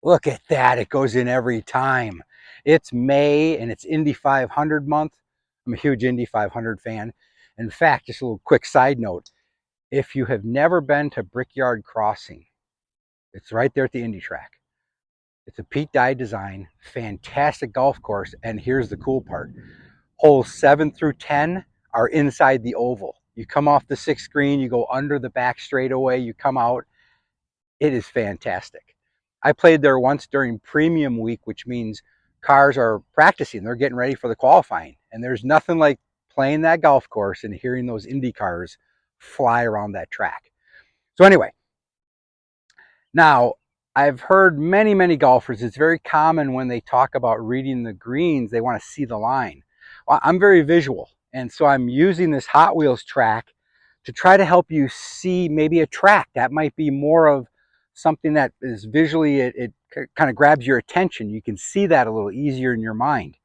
Look at that. It goes in every time. It's May and it's Indy 500 month. I'm a huge Indy 500 fan. In fact, just a little quick side note. If you have never been to Brickyard Crossing, it's right there at the Indy track. It's a Pete Dye design, fantastic golf course. And here's the cool part. Holes 7 through 10 are inside the oval. You come off the sixth green, you go under the back straightaway, you come out. It is fantastic. I played there once during premium week, which means cars are practicing. They're getting ready for the qualifying. And there's nothing like playing that golf course and hearing those Indy cars fly around that track. So anyway, now I've heard many golfers, it's very common when they talk about reading the greens, they want to see the line. Well, I'm very visual. And so I'm using this Hot Wheels track to try to help you see maybe a track that might be more of something that is visually, it kind of grabs your attention. You can see that a little easier in your mind.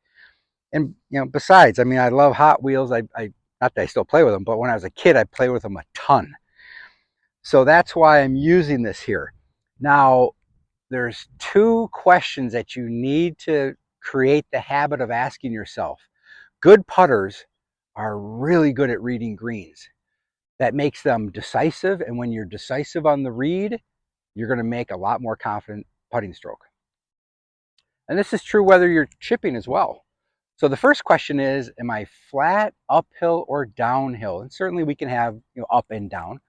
And, you know, besides, I mean, I love Hot Wheels. I not that I still play with them, but when I was a kid, I played with them a ton. So that's why I'm using this here. Now, there's two questions that you need to create the habit of asking yourself. Good putters are really good at reading greens. That makes them decisive, and when you're decisive on the read, you're going to make a lot more confident putting stroke. And this is true whether you're chipping as well. So the first question is, am I flat, uphill, or downhill? And certainly we can have, you know, up and down,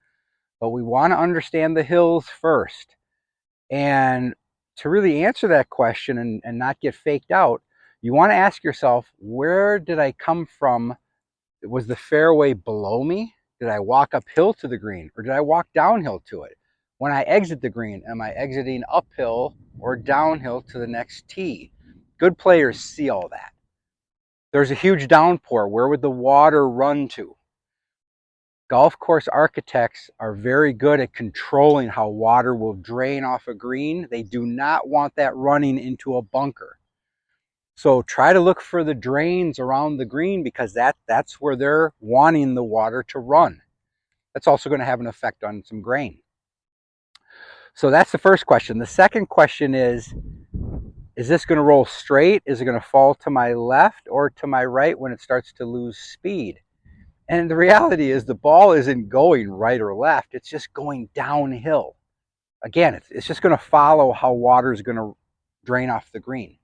but we want to understand the hills first. And to really answer that question and not get faked out, you want to ask yourself, where did I come from? Was the fairway below me? Did I walk uphill to the green, or did I walk downhill to it? When I exit the green, am I exiting uphill or downhill to the next tee? Good players see all that. There's a huge downpour. Where would the water run to? Golf course architects are very good at controlling how water will drain off a green. They do not want that running into a bunker. So try to look for the drains around the green, because that's where they're wanting the water to run. That's also going to have an effect on some grain. So that's the first question. The second question is this going to roll straight? Is it going to fall to my left or to my right when it starts to lose speed? And the reality is the ball isn't going right or left. It's just going downhill. Again, it's just going to follow how water is going to drain off the green.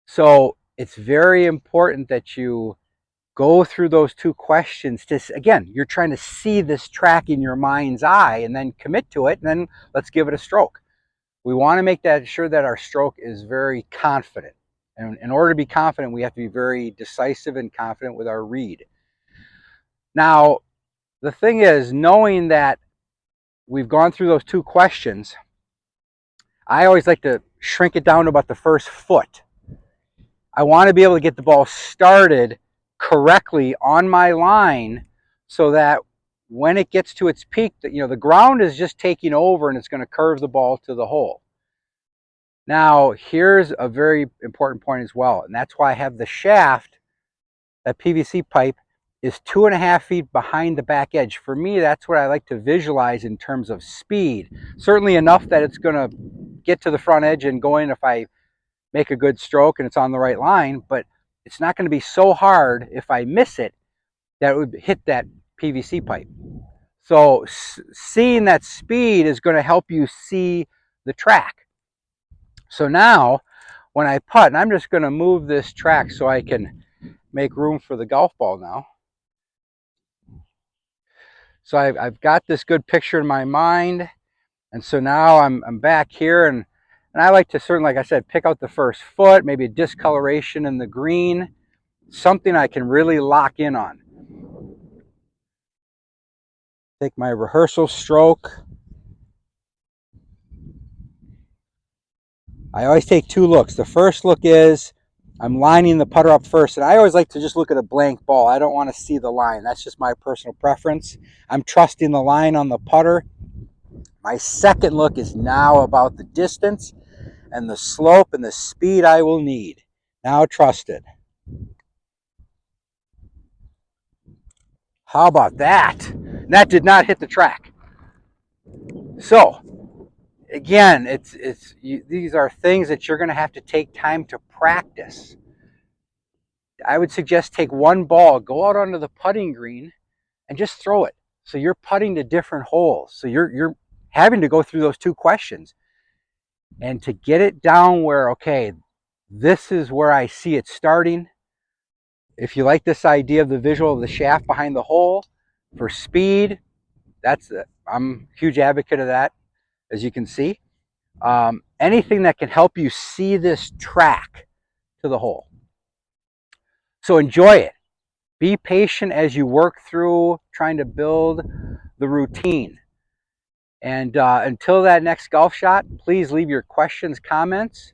So it's very important that you go through those two questions. Again, you're trying to see this track in your mind's eye and then commit to it, and then let's give it a stroke. We want to make sure that our stroke is very confident. And in order to be confident, we have to be very decisive and confident with our read. Now, the thing is, knowing that we've gone through those two questions, I always like to shrink it down to about the first foot. I want to be able to get the ball started correctly on my line so that when it gets to its peak, the ground is just taking over and it's going to curve the ball to the hole. Now, here's a very important point as well, and that's why I have the shaft, that PVC pipe, is 2.5 feet behind the back edge. For me, that's what I like to visualize in terms of speed. Certainly enough that it's going to get to the front edge and go in if I make a good stroke and it's on the right line, but it's not going to be so hard if I miss it that it would hit that PVC pipe. So seeing that speed is going to help you see the track. So now when I putt, and I'm just going to move this track so I can make room for the golf ball now. So I've got this good picture in my mind. And so now I'm back here, and I like to certainly, like I said, pick out the first foot, maybe a discoloration in the green, something I can really lock in on. Take my rehearsal stroke. I always take two looks. The first look is I'm lining the putter up first, and I always like to just look at a blank ball. I don't want to see the line. That's just my personal preference. I'm trusting the line on the putter. My second look is now about the distance and the slope and the speed I will need. Now trust it. How about that? That did not hit the track. So again, these are things that you're going to have to take time to practice. I would suggest take one ball, go out onto the putting green, and just throw it. So you're putting to different holes. So you're having to go through those two questions, and to get it down where, okay, this is where I see it starting. If you like this idea of the visual of the shaft behind the hole for speed, I'm a huge advocate of that, as you can see. Anything that can help you see this track to the hole. So enjoy it. Be patient as you work through trying to build the routine. And until that next golf shot, please leave your questions, comments.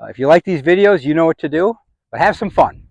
If you like these videos, you know what to do, but have some fun.